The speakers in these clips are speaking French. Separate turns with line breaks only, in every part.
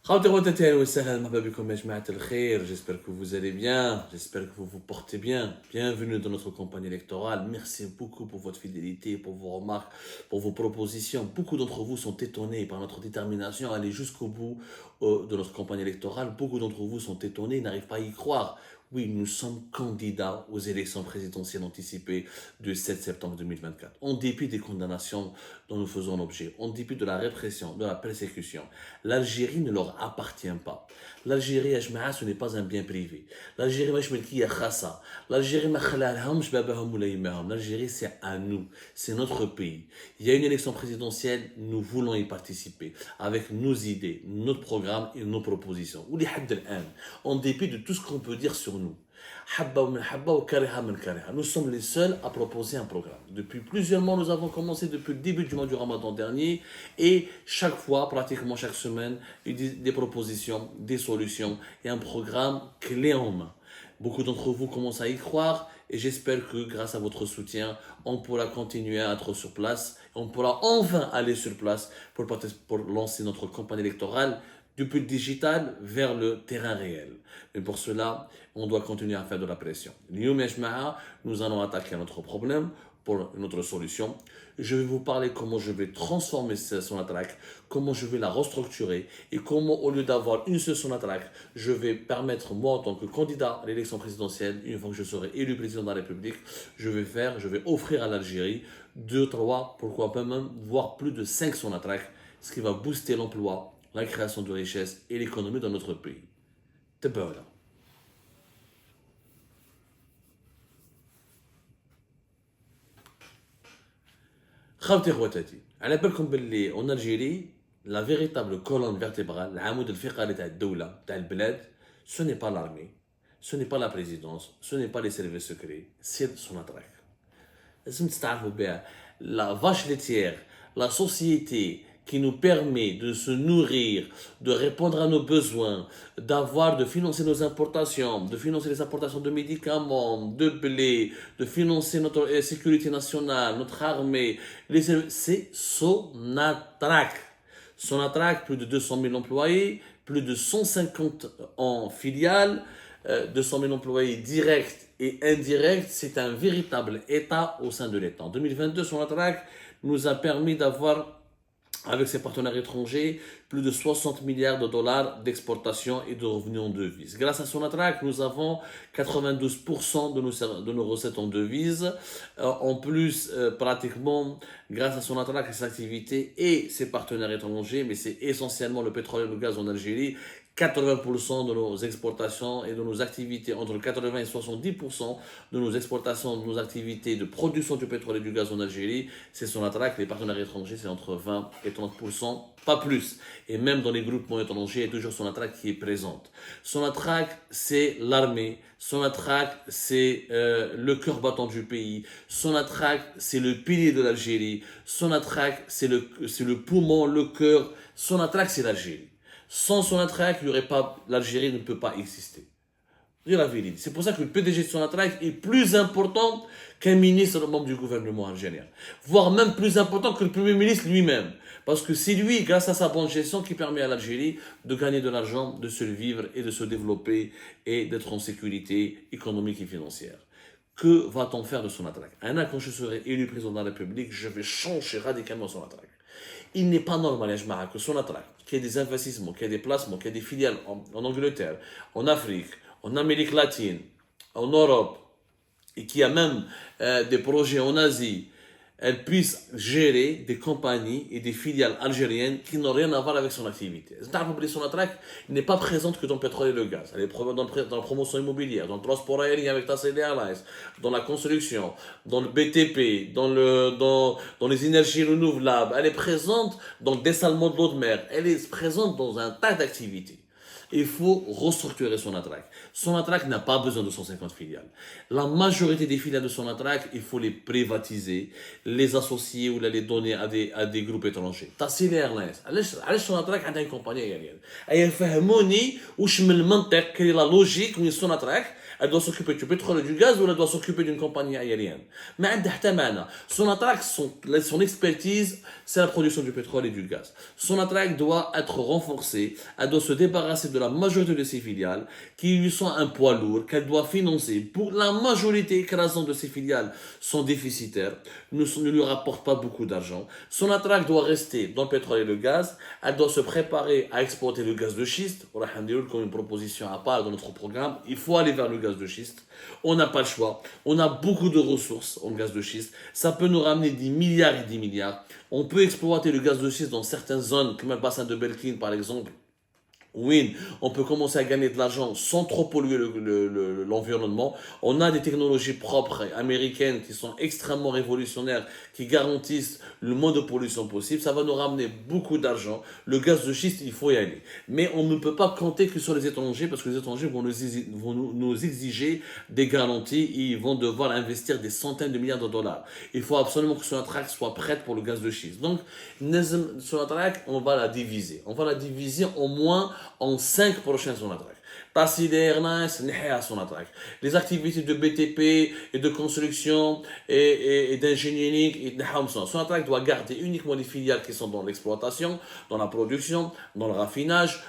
J'espère que vous allez bien, j'espère que vous vous portez bien. Bienvenue dans notre campagne électorale. Merci beaucoup pour votre fidélité, pour vos remarques, pour vos propositions. Beaucoup d'entre vous sont étonnés par notre détermination à aller jusqu'au bout de notre campagne électorale. Beaucoup d'entre vous sont étonnés, n'arrivent pas à y croire. Oui, nous sommes candidats aux élections présidentielles anticipées du 7 septembre 2024. En dépit des condamnations dont nous faisons l'objet, en dépit de la répression, de la persécution, l'Algérie ne leur appartient pas. L'Algérie, ce n'est pas un bien privé. L'Algérie, l'Algérie, c'est à nous. C'est notre pays. Il y a une élection présidentielle, nous voulons y participer avec nos idées, notre programme et nos propositions. En dépit de tout ce qu'on peut dire sur nous. Nous sommes les seuls à proposer un programme. Depuis plusieurs mois, nous avons commencé depuis le début du mois du Ramadan dernier et chaque fois, pratiquement chaque semaine, des propositions, des solutions et un programme clé en main. Beaucoup d'entre vous commencent à y croire et j'espère que grâce à votre soutien, on pourra continuer à être sur place. On pourra enfin aller sur place pour lancer notre campagne électorale depuis le digital vers le terrain réel. Mais pour cela, on doit continuer à faire de la pression. Nous allons attaquer notre problème pour notre solution. Je vais vous parler comment je vais transformer Sonatrach, comment je vais la restructurer et comment, au lieu d'avoir une seule Sonatrach, je vais permettre, moi, en tant que candidat à l'élection présidentielle, une fois que je serai élu président de la République, je vais offrir à l'Algérie 2, 3, pourquoi pas même, voire plus de 5 Sonatrach, ce qui va booster l'emploi, la création de richesses et l'économie dans notre pays. تبعونا. خاوتي خواتاتي على بالكم باللي اون الجيري لا فيريتابل كولون فيرتيبرال العمود الفقري تاع الدوله تاع البلاد سو ني با لارمي سو ني با لا بريزيدونس سو ني با لي سيرفيس سكري سي سوناتراك لازم تستعرفوا بها لا فاش ليتيير لا سوسيتي qui nous permet de se nourrir, de répondre à nos besoins, de financer nos importations, de financer les importations de médicaments, de blé, de financer notre sécurité nationale, notre armée. C'est Sonatrach. Sonatrach, plus de 200 000 employés, plus de 150 en filiales, 200 000 employés directs et indirects. C'est un véritable État au sein de l'État. En 2022, Sonatrach nous a permis d'avoir, avec ses partenaires étrangers, plus de 60 milliards de dollars d'exportation et de revenus en devises. Grâce à Sonatrach, nous avons 92% de nos recettes en devises. En plus, pratiquement, grâce à Sonatrach et ses activités et ses partenaires étrangers, mais c'est essentiellement le pétrole et le gaz en Algérie, 80% de nos exportations et de nos activités, entre 80 et 70% de nos exportations, de nos activités de production du pétrole et du gaz en Algérie, c'est Sonatrach. Les partenaires étrangers, c'est entre 20 et 30%, pas plus. Et même dans les groupements étrangers, il y a toujours Sonatrach qui est présente. Sonatrach, c'est l'armée. Sonatrach, c'est le cœur battant du pays. Sonatrach, c'est le pilier de l'Algérie. Sonatrach, c'est le poumon, le cœur. Sonatrach, c'est l'Algérie. Sans Sonatrach, l'Algérie ne peut pas exister. C'est la vérité. C'est pour ça que le PDG de Sonatrach est plus important qu'un ministre membre du gouvernement algérien. Voire même plus important que le Premier ministre lui-même. Parce que c'est lui, grâce à sa bonne gestion, qui permet à l'Algérie de gagner de l'argent, de survivre et de se développer et d'être en sécurité économique et financière. Que va-t-on faire de Sonatrach? Quand je serai élu président de la République, je vais changer radicalement Sonatrach. Il n'est pas normal, que Sonatrach, qu'il y ait des investissements, qu'il y ait des placements, qu'il y ait des filiales en Angleterre, en Afrique, en Amérique latine, en Europe, et qu'il y a même des projets en Asie, elle puisse gérer des compagnies et des filiales algériennes qui n'ont rien à voir avec son activité. Sonatrach n'est pas présente que dans le pétrole et le gaz. Elle est présente dans la promotion immobilière, dans le transport aérien avec TAS Airlines, dans la construction, dans le BTP, dans les énergies renouvelables. Elle est présente dans le dessalement de l'eau de mer. Elle est présente dans un tas d'activités. Il faut restructurer Sonatrach. Sonatrach n'a pas besoin de 150 filiales. La majorité des filiales de Sonatrach, il faut les privatiser, les associer ou les donner à des groupes étrangers. Tassili Airlines. علاش Sonatrach a une compagnie aérienne. Et فهموني واش من المنطق quelle est la logique où Sonatrach elle doit s'occuper du pétrole et du gaz ou elle doit s'occuper d'une compagnie aérienne. Mais Sonatrach, son expertise, c'est la production du pétrole et du gaz. Sonatrach doit être renforcée, elle doit se débarrasser de la majorité de ses filiales qui lui sont un poids lourd, qu'elle doit financer. Pour la majorité écrasante de ses filiales sont déficitaires, ne lui rapportent pas beaucoup d'argent. Sonatrach doit rester dans le pétrole et le gaz, elle doit se préparer à exploiter le gaz de schiste. On a comme une proposition à part dans notre programme, il faut aller vers le gaz de schiste. On n'a pas le choix. On a beaucoup de ressources en gaz de schiste. Ça peut nous ramener des milliards et des milliards. On peut exploiter le gaz de schiste dans certaines zones, comme le bassin de Belkin par exemple. Oui, on peut commencer à gagner de l'argent sans trop polluer l'environnement. On a des technologies propres américaines qui sont extrêmement révolutionnaires, qui garantissent le moins de pollution possible. Ça va nous ramener beaucoup d'argent. Le gaz de schiste, il faut y aller. Mais on ne peut pas compter que sur les étrangers parce que les étrangers vont nous exiger des garanties et ils vont devoir investir des centaines de milliards de dollars. Il faut absolument que Sonatrach soit prête pour le gaz de schiste. Donc, Sonatrach, on va la diviser. On va la diviser au moins en 5 prochains Sonatrach. Tassili Airlines, Sonatrach. Les activités de BTP et de construction et d'ingénierie, Sonatrach doit garder uniquement les filiales qui sont dans l'exploitation, dans la production, dans le raffinage,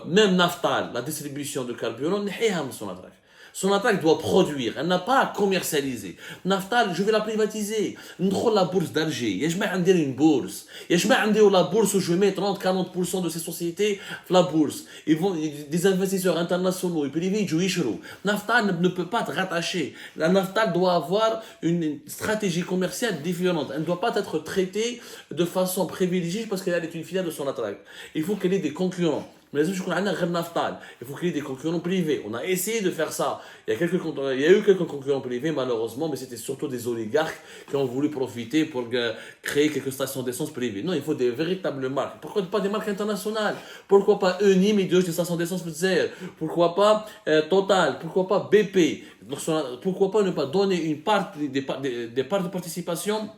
même Naftal, la distribution de carburant, Sonatrach. Sonatrach doit produire, elle n'a pas à commercialiser. Naftal, je vais la privatiser. Nous la bourse d'Alger. Il y a une bourse. Il y a la bourse où je mets 30-40% de ces sociétés la bourse. Des investisseurs internationaux et privés, Naftal ne peut pas être rattaché. La Naftal doit avoir une stratégie commerciale différente. Elle ne doit pas être traitée de façon privilégiée parce qu'elle est une filiale de Sonatrach. Il faut qu'elle ait des concurrents. Mais il faut qu'il y ait des concurrents privés. On a essayé de faire ça. Il y a eu quelques concurrents privés, malheureusement, mais c'était surtout des oligarques qui ont voulu profiter pour créer quelques stations d'essence privées. Non, il faut des véritables marques. Pourquoi pas des marques internationales? Pourquoi pas Eni, des stations d'essence? Pourquoi pas Total? Pourquoi pas BP? Pourquoi pas ne pas donner une part des parts de participation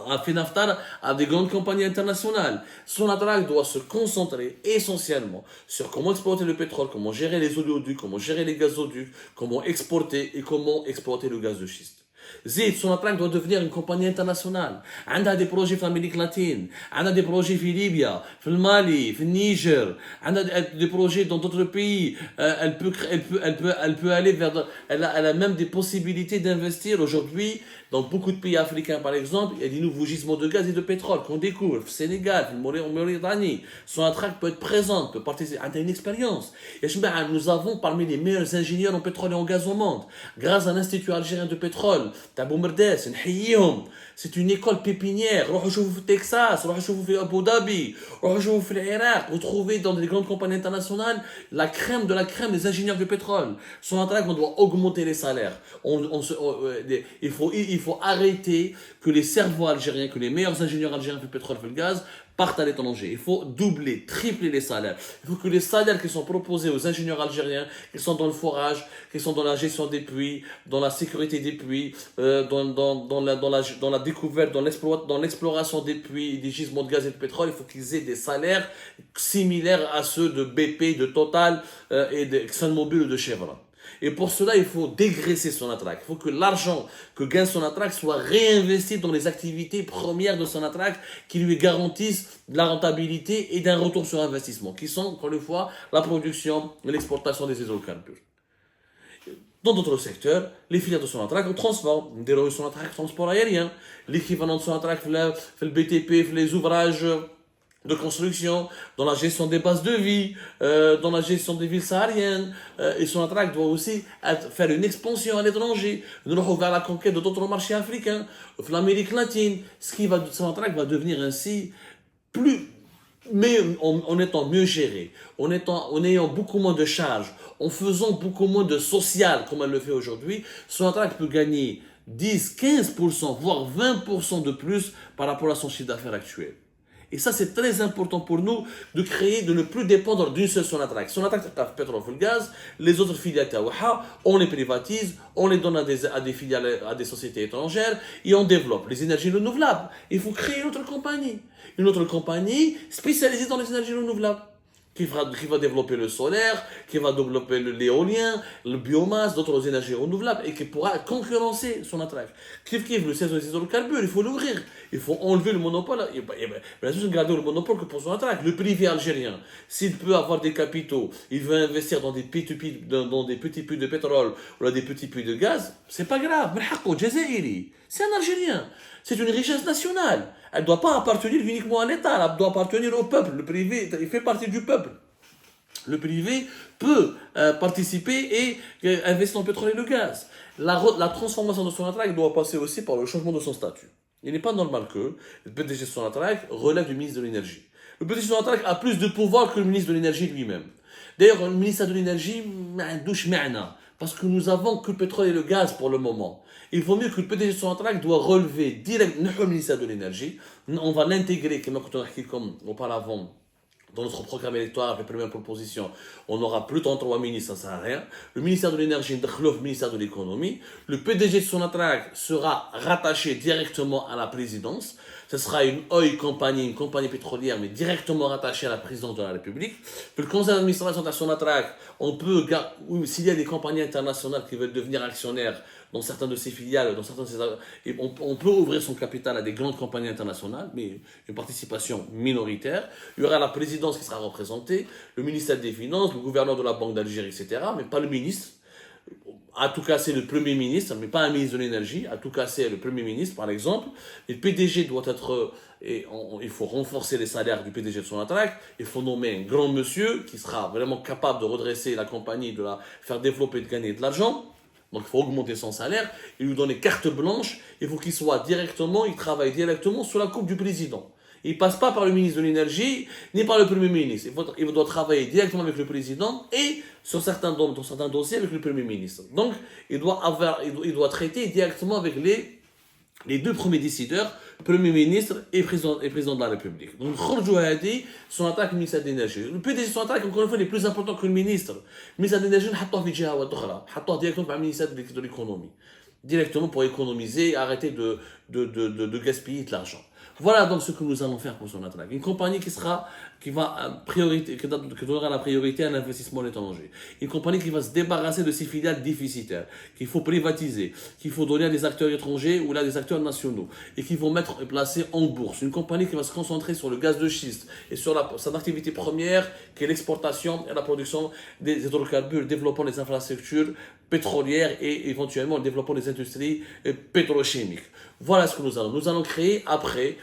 à Naftal, à des grandes compagnies internationales. Sonatrach doit se concentrer essentiellement sur comment exploiter le pétrole, comment gérer les oléoducs, comment gérer les gazoducs, comment exporter et comment exploiter le gaz de schiste. Sonatrach doit devenir une compagnie internationale. Elle a des projets en Amérique latine, elle a des projets en Libye, en Mali, en Niger, elle a des projets dans d'autres pays. Elle peut aller vers. Elle a même des possibilités d'investir aujourd'hui dans beaucoup de pays africains, par exemple. Il y a des nouveaux gisements de gaz et de pétrole qu'on découvre. Au Sénégal, en Mauritanie. Sonatrach peut être présente, peut participer. Elle a une expérience. Et nous avons parmi les meilleurs ingénieurs en pétrole et en gaz au monde, grâce à l'Institut algérien de pétrole. C'est une école pépinière. Rohou au Texas, rohou au Abu Dhabi, rohou au Irak. Vous trouvez dans des grandes compagnies internationales la crème de la crème des ingénieurs de pétrole. Sonatrach, on doit augmenter les salaires. Il faut arrêter que les cerveaux algériens, que les meilleurs ingénieurs algériens de pétrole et de gaz partent à l'étranger. Il faut doubler, tripler les salaires. Il faut que les salaires qui sont proposés aux ingénieurs algériens, qui sont dans le forage, qui sont dans la gestion des puits, dans la sécurité des puits, dans la découverte, dans l'exploration des puits, des gisements de gaz et de pétrole, il faut qu'ils aient des salaires similaires à ceux de BP, de Total et d'ExxonMobil ou de Chevron. Et pour cela, il faut dégraisser Sonatrach. Il faut que l'argent que gagne Sonatrach soit réinvesti dans les activités premières de Sonatrach qui lui garantissent de la rentabilité et d'un retour sur investissement, qui sont, encore une fois, la production et l'exportation des hydrocarbures. Dans d'autres secteurs, les filières de Sonatrach, on transforme. Des Sonatrach transport aérien, l'équivalent de Sonatrach, le BTP, les ouvrages de construction, dans la gestion des bases de vie, dans la gestion des villes sahariennes. Et Sonatrach doit aussi faire une expansion à l'étranger, vers la conquête d'autres marchés africains, l'Amérique latine. Sonatrach va devenir ainsi en étant mieux géré, en ayant beaucoup moins de charges, en faisant beaucoup moins de social comme elle le fait aujourd'hui. Sonatrach peut gagner 10, 15%, voire 20% de plus par rapport à son chiffre d'affaires actuel. Et ça, c'est très important pour nous de créer, de ne plus dépendre d'une seule Sonatrach. Sonatrach, c'est le pétrole et le gaz. Les autres filiales, on les privatise, on les donne à des filiales, à des sociétés étrangères et on développe les énergies renouvelables. Il faut créer une autre compagnie spécialisée dans les énergies renouvelables, qui va développer le solaire, qui va développer l'éolien, le biomasse, d'autres énergies renouvelables, et qui pourra concurrencer son attraque. Le 16 des hydrocarbures, il faut l'ouvrir. Il faut enlever le monopole. Bien sûr, garder le monopole que pour son attraque. Le privé algérien, s'il peut avoir des capitaux, il veut investir dans des petits puits de pétrole ou dans des petits puits de gaz, c'est pas grave. C'est un Algérien. C'est une richesse nationale. Elle ne doit pas appartenir uniquement à l'État, elle doit appartenir au peuple. Le privé, il fait partie du peuple. Le privé peut participer et investir dans le pétrole et le gaz. La transformation de Sonatrach doit passer aussi par le changement de son statut. Il n'est pas normal que le PDG de Sonatrach relève du ministre de l'Énergie. Le PDG de Sonatrach a plus de pouvoir que le ministre de l'Énergie lui-même. D'ailleurs, le ministère de l'Énergie, parce que nous avons que le pétrole et le gaz pour le moment. Il vaut mieux que le PDG de Sonatrach doit relever directement le ministère de l'Énergie. On va l'intégrer, comme auparavant, dans notre programme électoral, les premières propositions, on n'aura plus 33 ministres, ça ne sert à rien. Le ministère de l'Énergie, le ministère de l'Économie. Le PDG de Sonatrach sera rattaché directement à la présidence. Ce sera une compagnie pétrolière, mais directement rattachée à la présidence de la République. Puis le conseil d'administration de Sonatrach, s'il y a des compagnies internationales qui veulent devenir actionnaires dans certaines de ses filiales, on peut ouvrir son capital à des grandes compagnies internationales, mais une participation minoritaire. Il y aura la présidence qui sera représentée, le ministère des Finances, le gouverneur de la Banque d'Algérie, etc., mais pas le ministre. À tout casser le Premier ministre, mais pas un ministre de l'Énergie, à tout casser le Premier ministre, par exemple. Et le PDG doit être... il faut renforcer les salaires du PDG de Sonatrach. Il faut nommer un grand monsieur qui sera vraiment capable de redresser la compagnie, de la faire développer, de gagner de l'argent. Donc il faut augmenter son salaire et lui donner carte blanche. Il faut il travaille directement sous la coupe du président. Il ne passe pas par le ministre de l'Énergie, ni par le Premier ministre. Il doit travailler directement avec le président et dans certains dossiers avec le Premier ministre. Donc, il doit traiter directement avec les deux premiers décideurs, Premier ministre et président de la République. Donc, Sonatrach, le ministère de l'Énergie. Le PDG de Sonatrach, encore une fois, il est plus important que le ministre. Le ministère de l'Énergie, il directement par le ministère de l'Économie. Directement pour économiser et arrêter de gaspiller de l'argent. Voilà donc ce que nous allons faire pour Sonatrach. Une compagnie qui donnera la priorité à l'investissement à l'étranger. Une compagnie qui va se débarrasser de ses filiales déficitaires, qu'il faut privatiser, qu'il faut donner à des acteurs étrangers ou à des acteurs nationaux, et qui vont placer en bourse. Une compagnie qui va se concentrer sur le gaz de schiste et sur son activité première, qui est l'exportation et la production des hydrocarbures, développant les infrastructures pétrolières et éventuellement développant les industries pétrochimiques. Voilà ce que nous allons. Nous allons créer après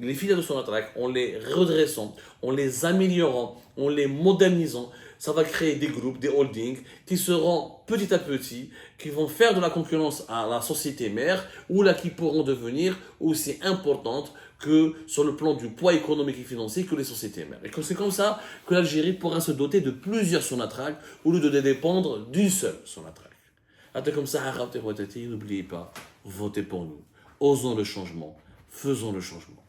les filiales de Sonatrach, en les redressant, en les améliorant, en les modernisant. Ça va créer des groupes, des holdings qui seront petit à petit, qui vont faire de la concurrence à la société mère ou là qui pourront devenir aussi importantes que sur le plan du poids économique et financier que les sociétés mères. Et c'est comme ça que l'Algérie pourra se doter de plusieurs Sonatrach au lieu de dépendre d'une seule Sonatrach. Comme ça, n'oubliez pas, votez pour nous. Osons le changement, faisons le changement.